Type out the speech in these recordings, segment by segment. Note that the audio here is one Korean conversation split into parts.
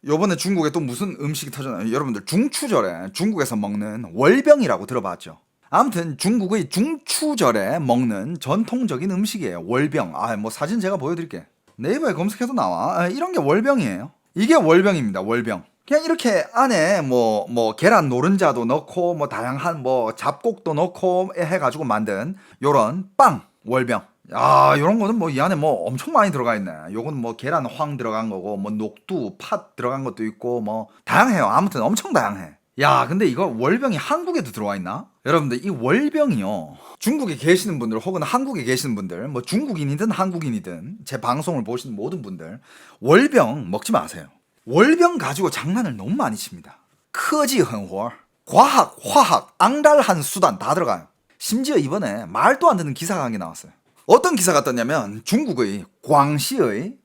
요번에 중국에 또 무슨 음식이 터졌나요? 여러분들 중추절에 중국에서 먹는 월병이라고 들어봤죠? 아무튼 중국의 중추절에 먹는 전통적인 음식이에요. 월병. 뭐 사진 제가 보여드릴게. 네이버에 검색해도 나와. 이런 게 월병이에요. 이게 월병입니다. 월병. 그냥 이렇게 안에 뭐 계란 노른자도 넣고 뭐 다양한 뭐 잡곡도 넣고 해가지고 만든 요런 빵 월병. 야, 요런 거는 뭐 이 안에 뭐 엄청 많이 들어가 있네. 요건 뭐 계란 황 들어간 거고 뭐 녹두, 팥 들어간 것도 있고 뭐 다양해요. 아무튼 엄청 다양해. 야, 근데 이거 월병이 한국에도 들어와 있나? 여러분들 이 월병이요. 중국에 계시는 분들 혹은 한국에 계시는 분들 뭐 중국인이든 한국인이든 제 방송을 보시는 모든 분들 월병 먹지 마세요. 월병 가지고 장난을 너무 많이 칩니다.科技狠活 과학, 화학, 앙달한 수단 다 들어가요. 심지어 이번에 말도 안 되는 기사가 한 게 나왔어요. 어떤 기사가 떴냐면 중국의 광시의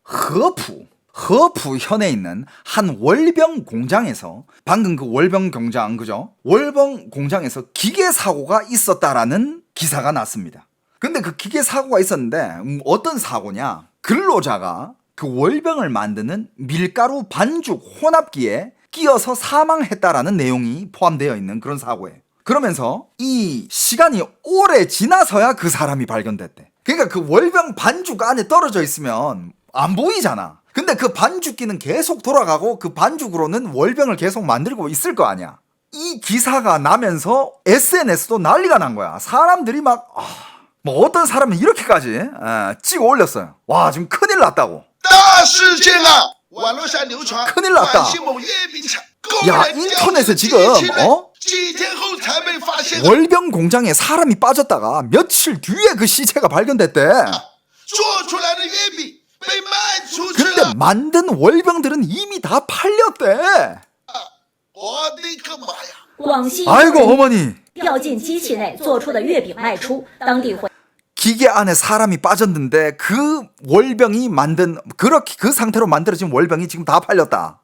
허푸현에 있는 한 월병 공장에서 방금 그 월병 공장 그죠? 월병 공장에서 기계 사고가 있었다라는 기사가 났습니다. 근데 그 기계 사고가 있었는데 어떤 사고냐? 근로자가 그 월병을 만드는 밀가루 반죽 혼합기에 끼어서 사망했다라는 내용이 포함되어 있는 그런 사고예요. 그러면서 이 시간이 오래 지나서야 그 사람이 발견됐대. 그러니까 그 월병 반죽 안에 떨어져 있으면 안 보이잖아. 근데 그 반죽기는 계속 돌아가고 그 반죽으로는 월병을 계속 만들고 있을 거 아니야. 이 기사가 나면서 SNS도 난리가 난 거야. 사람들이 막 뭐 어떤 사람은 이렇게까지 찍어 올렸어요. 와, 지금 큰일 났다고. 큰일 났다. 야, 인터넷에 지금 월병 공장에 사람이 빠졌다가 며칠 뒤에 그 시체가 발견됐대. 근데 만든 월병들은 이미 다 팔렸대. 아이고 어머니. 기계 안에 사람이 빠졌는데 그 월병이 만든 그렇게 그 상태로 만들어진 월병이 지금 다 팔렸다.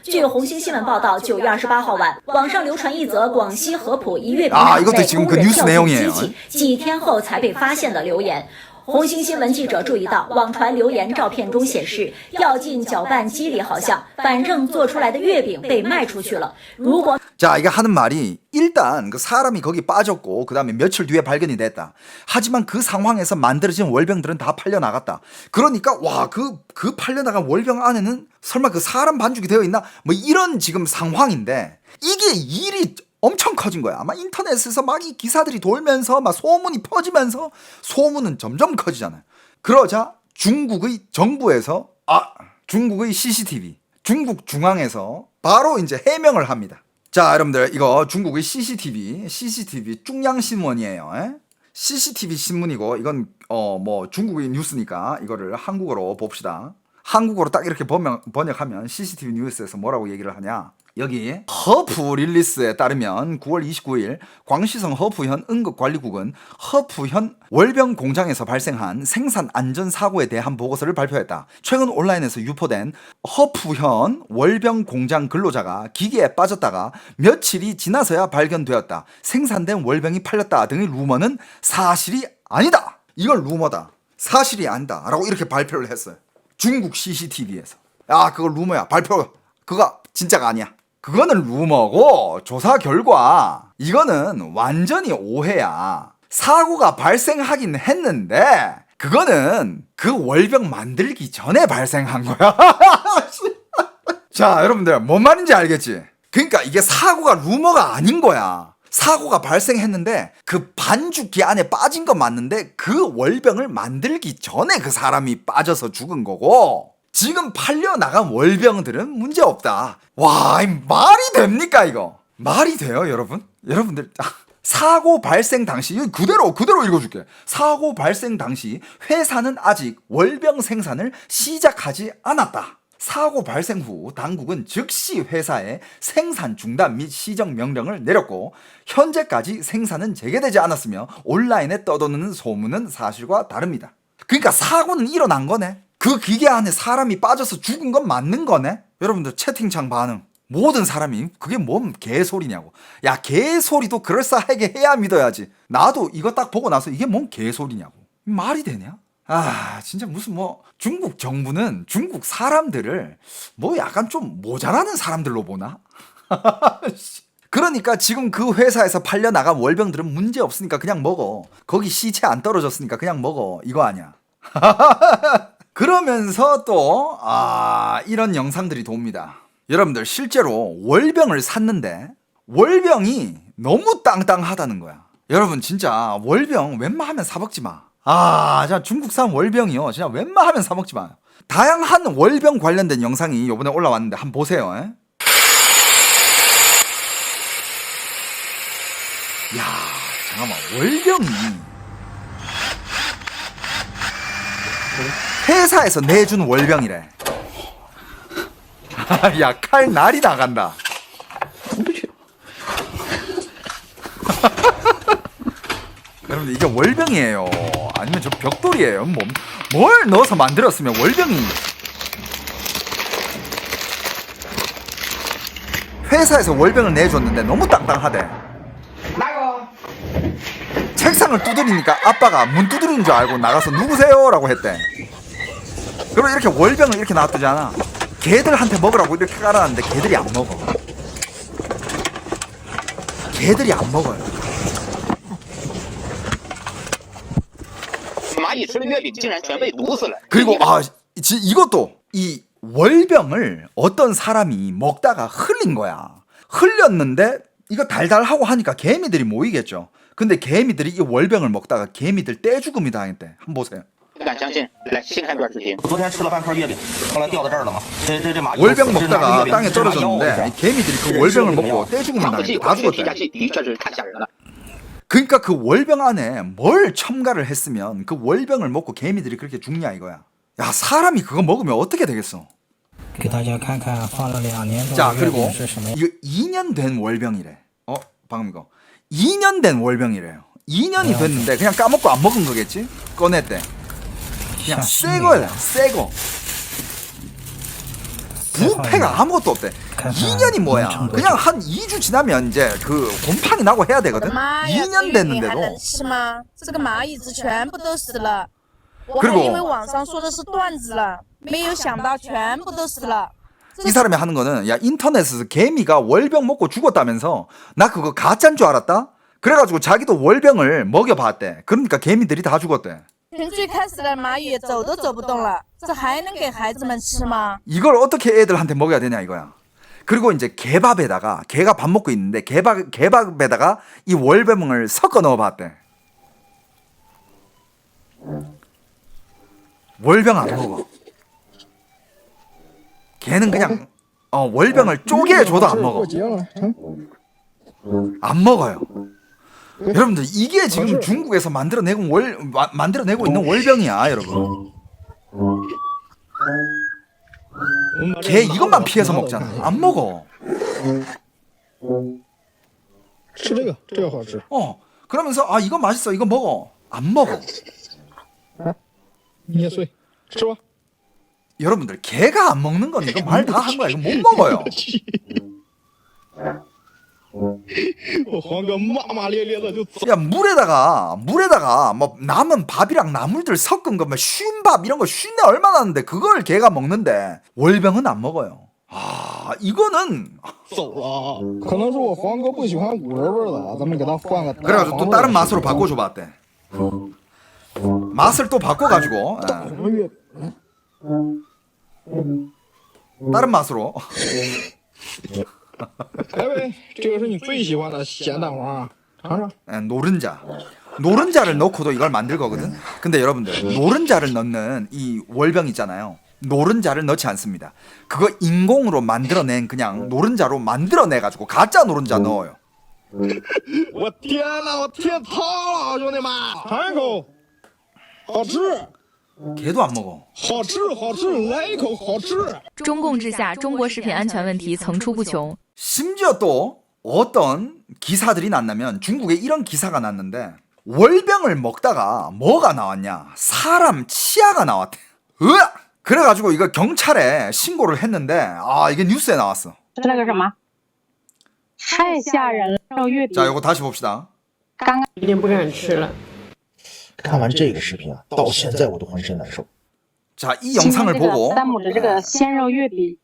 据红星新闻报道，9月28号晚，网上流传一则广西合浦一月饼厂内工人跳进机器，几天后才被发现的留言。红星新闻记者注意到，网传留言照片中显示，掉进搅拌机里好像，反正做出来的月饼被卖出去了。如果 자, 이게 하는 말이 일단 그 사람이 거기 빠졌고 그 다음에 며칠 뒤에 발견이 됐다. 하지만 그 상황에서 만들어진 월병들은 다 팔려나갔다. 그러니까 와, 그 팔려나간 월병 안에는 설마 그 사람 반죽이 되어 있나? 뭐 이런 지금 상황인데 이게 일이 엄청 커진 거야. 아마 인터넷에서 막 이 기사들이 돌면서 막 소문이 퍼지면서 소문은 점점 커지잖아요. 그러자 중국의 정부에서 중국의 CCTV, 중국 중앙에서 바로 이제 해명을 합니다. 자, 여러분들 이거 중국의 CCTV 중앙신문이에요. CCTV 신문이고 이건 뭐 중국의 뉴스니까 이거를 한국어로 봅시다. 한국어로 딱 이렇게 번역하면 CCTV 뉴스에서 뭐라고 얘기를 하냐? 여기 허푸 릴리스에 따르면 9월 29일 광시성 허푸현 응급관리국은 허푸현 월병 공장에서 발생한 생산 안전 사고에 대한 보고서를 발표했다. 최근 온라인에서 유포된 허푸현 월병 공장 근로자가 기계에 빠졌다가 며칠이 지나서야 발견되었다. 생산된 월병이 팔렸다 등의 루머는 사실이 아니다. 이건 루머다. 사실이 아니다. 라고 이렇게 발표를 했어요. 중국 CCTV에서. 야, 그거 루머야. 그거 진짜가 아니야. 그거는 루머고 조사 결과 이거는 완전히 오해야. 사고가 발생하긴 했는데 그거는 그 월병 만들기 전에 발생한 거야. 자, 여러분들 뭔 말인지 알겠지? 그러니까 이게 사고가 루머가 아닌 거야. 사고가 발생했는데 그 반죽기 안에 빠진 건 맞는데 그 월병을 만들기 전에 그 사람이 빠져서 죽은 거고 지금 팔려나간 월병들은 문제없다. 와, 말이 됩니까 이거? 말이 돼요 여러분? 여러분들 사고 발생 당시 그대로 읽어줄게. 사고 발생 당시 회사는 아직 월병 생산을 시작하지 않았다. 사고 발생 후 당국은 즉시 회사에 생산 중단 및 시정 명령을 내렸고 현재까지 생산은 재개되지 않았으며 온라인에 떠도는 소문은 사실과 다릅니다. 그러니까 사고는 일어난 거네. 그 기계 안에 사람이 빠져서 죽은 건 맞는 거네. 여러분들 채팅창 반응. 모든 사람이 그게 뭔 개소리냐고. 야, 개소리도 그럴싸하게 해야 믿어야지. 나도 이거 딱 보고 나서 이게 뭔 개소리냐고. 말이 되냐? 아, 진짜 무슨 뭐 중국 정부는 중국 사람들을 뭐 약간 좀 모자라는 사람들로 보나? 그러니까 지금 그 회사에서 팔려 나간 월병들은 문제 없으니까 그냥 먹어. 거기 시체 안 떨어졌으니까 그냥 먹어. 이거 아니야. 그러면서 또 이런 영상들이 돕니다. 여러분들 실제로 월병을 샀는데 월병이 너무 땅땅하다는 거야. 여러분 진짜 월병 웬만하면 사 먹지 마. 진짜 중국산 월병이요. 진짜 웬만하면 사 먹지 마요. 다양한 월병 관련된 영상이 요번에 올라왔는데 한번 보세요. 야, 잠깐만. 월병이 회사에서 내준 월병이래. 야, 칼 날이 나간다. 여러분들 이게 월병이에요. 아니면 저 벽돌이에요. 뭘 넣어서 만들었으면 월병이. 회사에서 월병을 내줬는데 너무 땅땅하대. 책상을 두드리니까 아빠가 문 두드리는 줄 알고 나가서 누구세요? 라고 했대. 그리고 이렇게 월병을 이렇게 놔두잖아. 개들한테 먹으라고 이렇게 깔아놨는데 개들이 안 먹어. 개들이 안 먹어요. 그리고 이것도 이 월병을 어떤 사람이 먹다가 흘린 거야. 흘렸는데 이거 달달하고 하니까 개미들이 모이겠죠. 근데 개미들이 이 월병을 먹다가 개미들 떼죽음이 당했대. 한번 보세요. 월병 먹다가 땅에 떨어졌는데 개미들이 그 월병을 먹고 떼죽음이 당했대. 다 죽었대. 그러니까 그 월병 안에 뭘 첨가를 했으면 그 월병을 먹고 개미들이 그렇게 죽냐 이거야. 야, 사람이 그거 먹으면 어떻게 되겠어? 자, 그리고 이거 2년 된 월병이래. 방금 이거 2년 된 월병이래요. 2년이 됐는데 그냥 까먹고 안 먹은 거겠지? 꺼냈대. 그냥 새 거야, 새 거. 부패가 아무것도 없대. 2년이 뭐야? 그냥 한 2주 지나면 이제 그 곰팡이 나고 해야 되거든. 2년 됐는데도. 그리고 이 사람이 하는 거는 야, 인터넷에서 개미가 월병 먹고 죽었다면서 나 그거 가짜인 줄 알았다? 그래가지고 자기도 월병을 먹여봤대. 그러니까 개미들이 다 죽었대. 이걸 어떻게 애들한테 먹여야 되냐 이거야. 그리고 이제 개밥에다가 개가 밥 먹고 있는데 개밥에다가 이 월병을 섞어 넣어봤대. 월병 안 먹어. 걔는 그냥 월병을 쪼개줘도 안 먹어. 안 먹어요. 여러분들 이게 지금 중국에서 만들어내고 있는 월병이야, 여러분. 걔 이것만 피해서 먹잖아. 안 먹어. 그러면서 이거 맛있어, 이거 먹어. 안 먹어. 여러분들 개가 안 먹는 건 이거 말 다 한 거야. 이거 못 먹어요. 야, 물에다가 뭐 남은 밥이랑 나물들 섞은 거, 뭐 쉰밥 이런 거 쉰내 얼마 나는데 그걸 개가 먹는데 월병은 안 먹어요. 이거는 그래가지고 또 다른 맛으로 바꿔줘봤대. 맛을 또 바꿔가지고 다른 맛으로. 노른자를 넣고도 이걸 만들 거거든. 근데 여러분들 노른자를 넣는 이 월병 있잖아요. 노른자를 넣지 않습니다. 그거 인공으로 만들어낸 그냥 노른자로 만들어내가지고 가짜 노른자 넣어요. 걔도 안 먹어. 中共之下，中国食品安全问题层出不穷。 심지어 또 어떤 기사들이 났냐면 중국에 이런 기사가 났는데 월병을 먹다가 뭐가 나왔냐? 사람 치아가 나왔대. 그래가지고 이거 경찰에 신고를 했는데 이게 뉴스에 나왔어. 자, 이거 다시 봅시다. 看完这个视频啊，到现在我都浑身难受。 자, 이 영상을 보고 弹幕的这个鲜肉月饼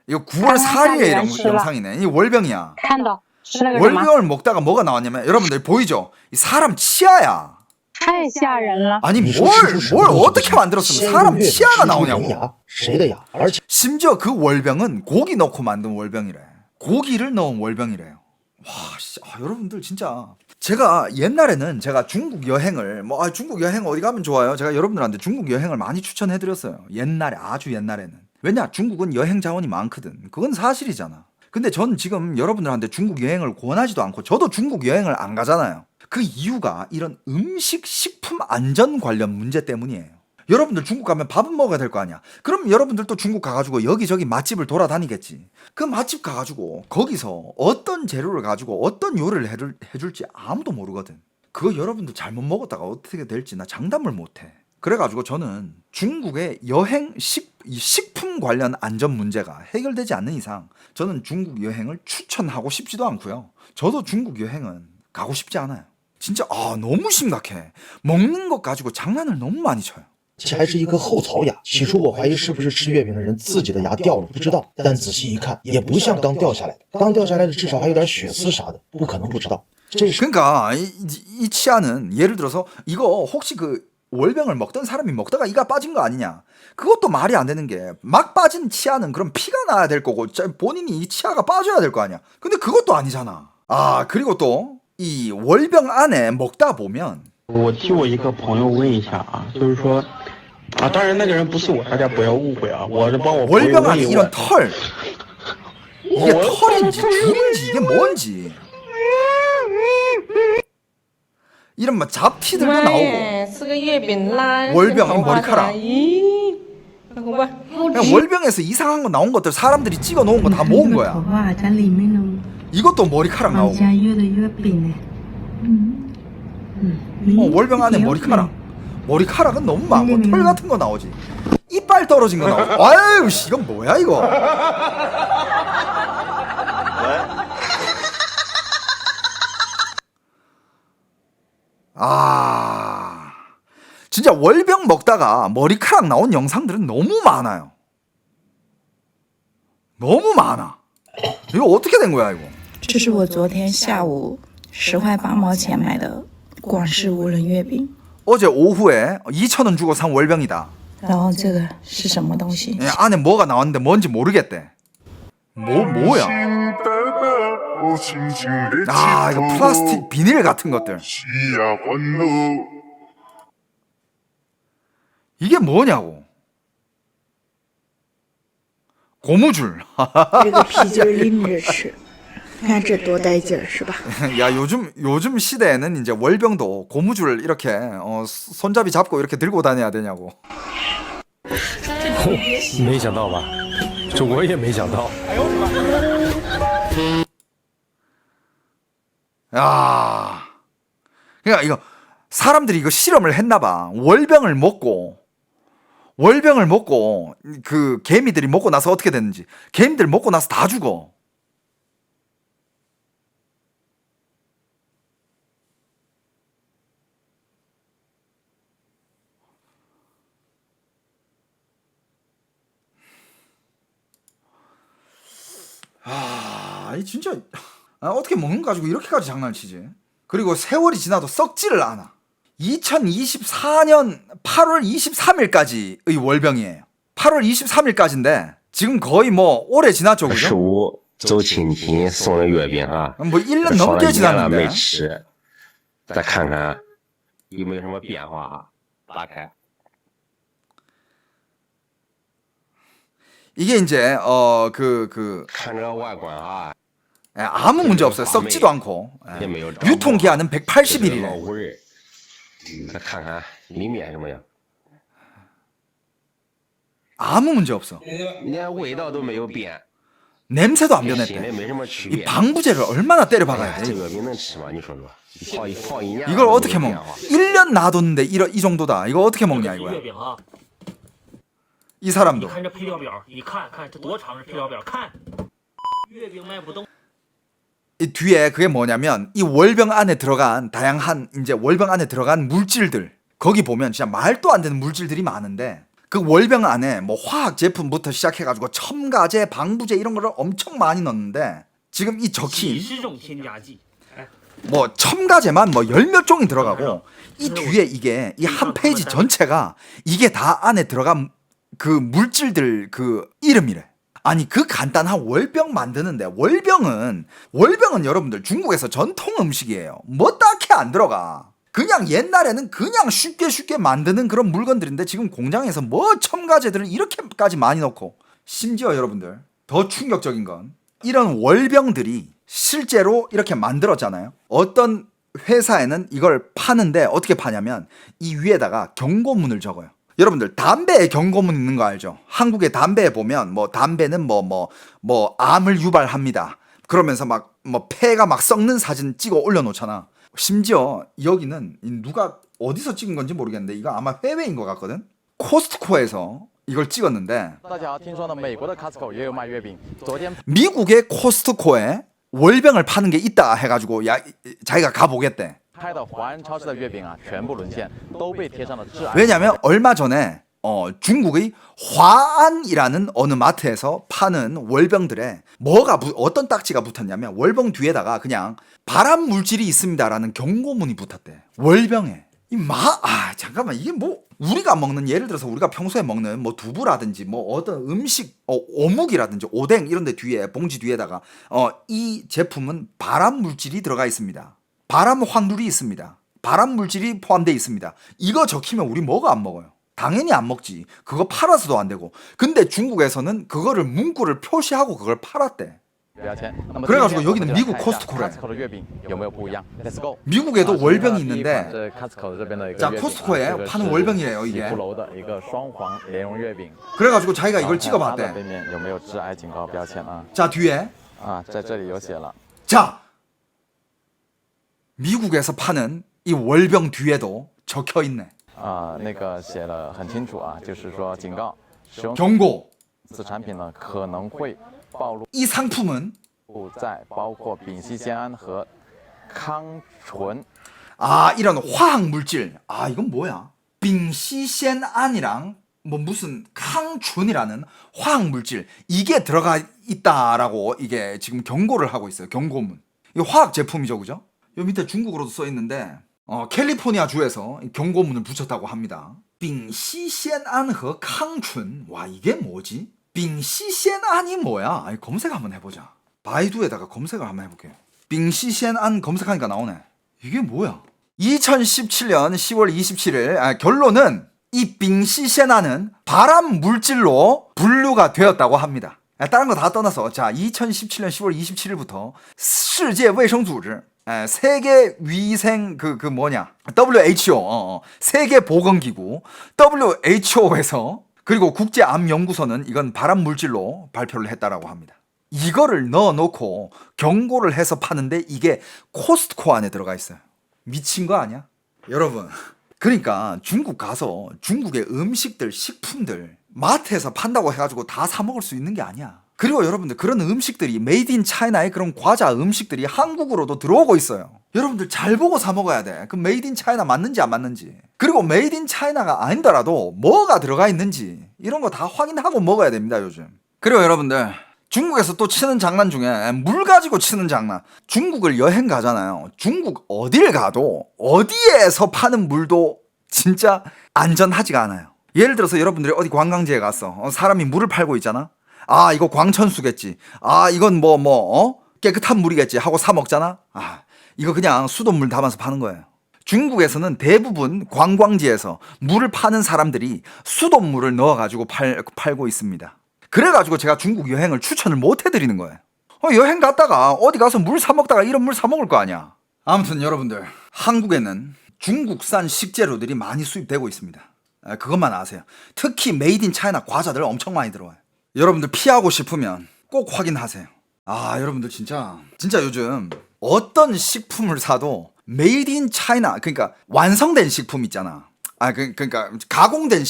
이거 9월 4일에 영상이네. 이 월병이야. 看到吃了个什么？ 월병을 먹다가 뭐가 나왔냐면 여러분들 보이죠? 이 사람 치아야. 太吓人了！ 아니 你说 뭘 吃出什么 뭘 东西 어떻게 만들었으면 사람 鲜肉月饼 치아가 吃出人 나오냐고. 牙，谁的牙？而且 심지어 그 월병은 고기 넣고 만든 월병이래. 고기를 넣은 월병이래요. 와, 씨, 여러분들 진짜 제가 옛날에는 제가 중국 여행을 중국 여행 어디 가면 좋아요? 제가 여러분들한테 중국 여행을 많이 추천해드렸어요. 옛날에 아주 옛날에는. 왜냐 중국은 여행 자원이 많거든. 그건 사실이잖아. 근데 전 지금 여러분들한테 중국 여행을 권하지도 않고 저도 중국 여행을 안 가잖아요. 그 이유가 이런 음식 식품 안전 관련 문제 때문이에요. 여러분들 중국 가면 밥은 먹어야 될 거 아니야. 그럼 여러분들도 중국 가가지고 여기저기 맛집을 돌아다니겠지. 그 맛집 가가지고 거기서 어떤 재료를 가지고 어떤 요리를 해줄지 아무도 모르거든. 그거 여러분들 잘못 먹었다가 어떻게 될지 나 장담을 못해. 그래가지고 저는 중국의 여행 식품 관련 안전 문제가 해결되지 않는 이상 저는 중국 여행을 추천하고 싶지도 않고요. 저도 중국 여행은 가고 싶지 않아요. 진짜 너무 심각해. 먹는 것 가지고 장난을 너무 많이 쳐요. 这还是一颗后槽牙。起初我怀疑是不是吃月饼的人自己的牙掉了，不知道。但仔细一看，也不像刚掉下来的，刚掉下来的至少还有点血丝啥的，不可能不知道。这是 그러니까 이 치아는 예를 들어서 이거 혹시 그 월병을 먹던 사람이 먹다가 이가 빠진 거 아니냐? 그것도 말이 안 되는 게 막 빠진 치아는 그럼 피가 나야 될 거고 본인이 이 치아가 빠져야 될 거 아니야? 근데 그것도 아니잖아. 그리고 또 이 월병 안에 먹다 보면 我替我一个朋友问一下啊，就是说，当然那个人不是我，大家不要误会啊，我是帮我朋友 월병 问 안에 一 이런 问。 털 이게 털인지 쥐인지 이게 뭔지 이런 막 잡티들도 나오고 吃个月饼啦， 월병 红花 머리카락 咦，红花。 그냥 월병에서 이상한 거 나온 것들 사람들이 찍어 놓은 거 다 모은 头 거야. 发在里面呢， 이것도 머리카락 好 나오고 像月的月饼呢。월병 안에 머리카락. 머리카락은 너무 많고 털 같은 거 나오지. 이빨 떨어진 거 나오고. 아유 씨 이건 뭐야 이거. 진짜 월병 먹다가 머리카락 나온 영상들은 너무 많아요. 너무 많아. 이거 어떻게 된 거야 이거? 这是我昨天下午10块8毛钱买的广式无人月饼， 어제 오후에 2,000원 주고 산 월병이다. 然后这个是什么东西？ 예, 안에 뭐가 나왔는데 뭔지 모르겠대. 뭐야? 이거 플라스틱 비닐 같은 것들. 이게 뭐냐고. 고무줄. 这个皮筋拎着吃，看这多带劲儿是吧？ 야 요즘 시대에는 이제 월병도 고무줄 이렇게 손잡이 잡고 이렇게 들고 다녀야 되냐고. 没想到吧？这我也没想到。 야, 그러니까 이거 사람들이 이거 실험을 했나봐. 월병을 먹고 그 개미들이 먹고 나서 어떻게 됐는지. 개미들 먹고 나서 다 죽어. 이 진짜 어떻게 먹는 거 가지고 이렇게까지 장난을 치지? 그리고 세월이 지나도 썩지를 않아. 2024년 8월 23일까지의 월병이에요. 8월 23일까지인데 지금 거의 뭐 오래 지났죠, 그죠? 15周清平送的月饼啊， 뭐 1년 放了 넘게 1年了 지났는데 没吃，再看看有没有什么变化啊？打开。 이게 이제 看这个外观啊， 아무 문제 없어요. 썩지도 않고. 也没有 유통 기한은 老 180일이래. 味儿。再看看里面什么样， 아무 문제 없어. 连味道都没有变， 냄새도 안 跟新的 변했대. 没什么区 이 别。 방부제를 얼마나 때려 哎 박아야 呀， 돼? 这月饼能吃吗？你说说，放一年 이걸 都 어떻게 没 먹? 变化。 1년 놔뒀는데 이 정도다. 이거 어떻게 먹냐 이거야. 月饼啊， 이 你 사람도. 看这配料表，你看看这多长这配料表，看，月饼卖不动。이 뒤에 그게 뭐냐면 이 월병 안에 들어간 다양한 이제 월병 안에 들어간 물질들 거기 보면 진짜 말도 안 되는 물질들이 많은데 그 월병 안에 뭐 화학 제품부터 시작해가지고 첨가제, 방부제 이런 거를 엄청 많이 넣는데 지금 이 적힌 뭐 첨가제만 뭐 10몇 종이 들어가고 이 뒤에 이게 이 한 페이지 전체가 이게 다 안에 들어간 그 물질들 그 이름이래. 아니 그 간단한 월병 만드는데 월병은 여러분들 중국에서 전통 음식이에요. 뭐 딱히 안 들어가. 그냥 옛날에는 그냥 쉽게 만드는 그런 물건들인데 지금 공장에서 뭐 첨가제들을 이렇게까지 많이 넣고 심지어 여러분들 더 충격적인 건 이런 월병들이 실제로 이렇게 만들었잖아요. 어떤 회사에는 이걸 파는데 어떻게 파냐면 이 위에다가 경고문을 적어요. 여러분들 담배에 경고문 있는 거 알죠? 한국의 담배에 보면 뭐 담배는 뭐 암을 유발합니다. 그러면서 막 뭐 폐가 막 썩는 사진 찍어 올려놓잖아. 심지어 여기는 누가 어디서 찍은 건지 모르겠는데 이거 아마 해외인 것 같거든. 코스트코에서 이걸 찍었는데 미국의 코스트코에 월병을 파는 게 있다 해가지고 야 자기가 가보겠대. 왜냐면 얼마 전에 중국의 화안이라는 어느 마트에서 파는 월병들에 어떤 딱지가 붙었냐면 월병 뒤에다가 그냥 발암 물질이 있습니다라는 경고문이 붙었대. 월병에 잠깐만 이게 뭐 우리가 먹는 예를 들어서 우리가 평소에 먹는 뭐 두부라든지 뭐 어떤 음식 어묵이라든지 오뎅 이런 데 뒤에 봉지 뒤에다가 이 제품은 발암 물질이 들어가 있습니다. 발암 확률이 있습니다. 발암 물질이 포함되어 있습니다. 이거 적히면 우리 뭐가 안 먹어요? 당연히 안 먹지. 그거 팔아서도 안 되고. 근데 중국에서는 그거를 문구를 표시하고 그걸 팔았대. 그래가지고 여기는 미국 코스트코래. 미국에도 월병이 있는데 자 코스트코에 파는 월병이래요 이게. 그래가지고 자기가 이걸 찍어봤대. 자 뒤에 자 미국에서 파는 이 월병 뒤에도 적혀있네. 경고. 이 상품은 이런 화학 물질. 이건 뭐야? 빙시센안이랑 뭐 무슨 캉춘이라는 화학 물질 이게 들어가 있다라고 이게 지금 경고를 하고 있어요. 경고문. 이거 화학 제품이죠, 그죠? 요 밑에 중국어로도 써 있는데 캘리포니아 주에서 경고문을 붙였다고 합니다. 빙시센안和캉춘. 와 이게 뭐지? 빙시센안이 뭐야? 검색 한번 해보자. 바이두에다가 검색을 한번 해볼게요. 빙시센안 검색하니까 나오네. 이게 뭐야? 2017년 10월 27일 결론은 이 빙시센안은 발암 물질로 분류가 되었다고 합니다. 다른 거 다 떠나서 자 2017년 10월 27일부터 세계衛生组织 세계 위생 WHO 세계 보건기구 WHO에서 그리고 국제암연구소는 이건 발암 물질로 발표를 했다라고 합니다. 이거를 넣어놓고 경고를 해서 파는데 이게 코스트코 안에 들어가 있어요. 미친 거 아니야? 여러분 그러니까 중국 가서 중국의 음식들 식품들 마트에서 판다고 해가지고 다 사 먹을 수 있는 게 아니야. 그리고 여러분들 그런 음식들이 메이드 인 차이나의 그런 과자 음식들이 한국으로도 들어오고 있어요. 여러분들 잘 보고 사 먹어야 돼. 그 메이드 인 차이나 맞는지 안 맞는지. 그리고 메이드 인 차이나가 아니더라도 뭐가 들어가 있는지 이런 거 다 확인하고 먹어야 됩니다 요즘. 그리고 여러분들 중국에서 또 치는 장난 중에 물 가지고 치는 장난. 중국을 여행 가잖아요. 중국 어딜 가도 어디에서 파는 물도 진짜 안전하지가 않아요. 예를 들어서 여러분들이 어디 관광지에 갔어. 사람이 물을 팔고 있잖아. 이거 광천수겠지. 이건 깨끗한 물이겠지 하고 사 먹잖아. 이거 그냥 수돗물 담아서 파는 거예요. 중국에서는 대부분 관광지에서 물을 파는 사람들이 수돗물을 넣어가지고 팔고 있습니다. 그래가지고 제가 중국 여행을 추천을 못 해드리는 거예요. 여행 갔다가 어디 가서 물 사 먹다가 이런 물 사 먹을 거 아니야. 아무튼 여러분들 한국에는 중국산 식재료들이 많이 수입되고 있습니다. 그것만 아세요. 특히 메이드 인 차이나 과자들 엄청 많이 들어와요. 여러분들 피하고 싶으면 꼭 확인하세요. 여러분들 진짜 요즘 어떤 식품을 사도 메이드 인 차이나 그러니까 완성된 식품 있잖아. 그러니까 가공된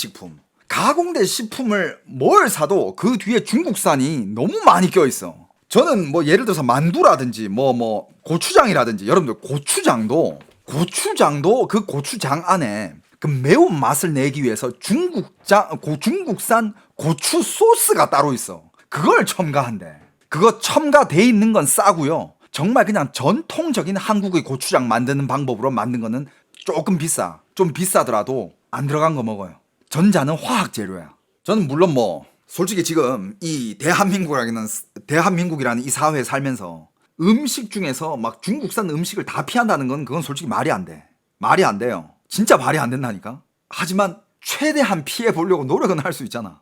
식품을 뭘 사도 그 뒤에 중국산이 너무 많이 껴있어. 저는 뭐 예를 들어서 만두라든지 뭐 고추장이라든지 여러분들 고추장도 그 고추장 안에 그 매운 맛을 내기 위해서 중국산 고추 소스가 따로 있어. 그걸 첨가한대. 그거 첨가돼 있는 건 싸고요. 정말 그냥 전통적인 한국의 고추장 만드는 방법으로 만든 거는 조금 비싸. 좀 비싸더라도 안 들어간 거 먹어요. 전자는 화학 재료야. 저는 물론 뭐 솔직히 지금 이 대한민국이라는 이 사회에 살면서 음식 중에서 막 중국산 음식을 다 피한다는 건 그건 솔직히 말이 안 돼. 말이 안 돼요. 진짜 말이 안 된다니까. 하지만 최대한 피해 보려고 노력은 할 수 있잖아.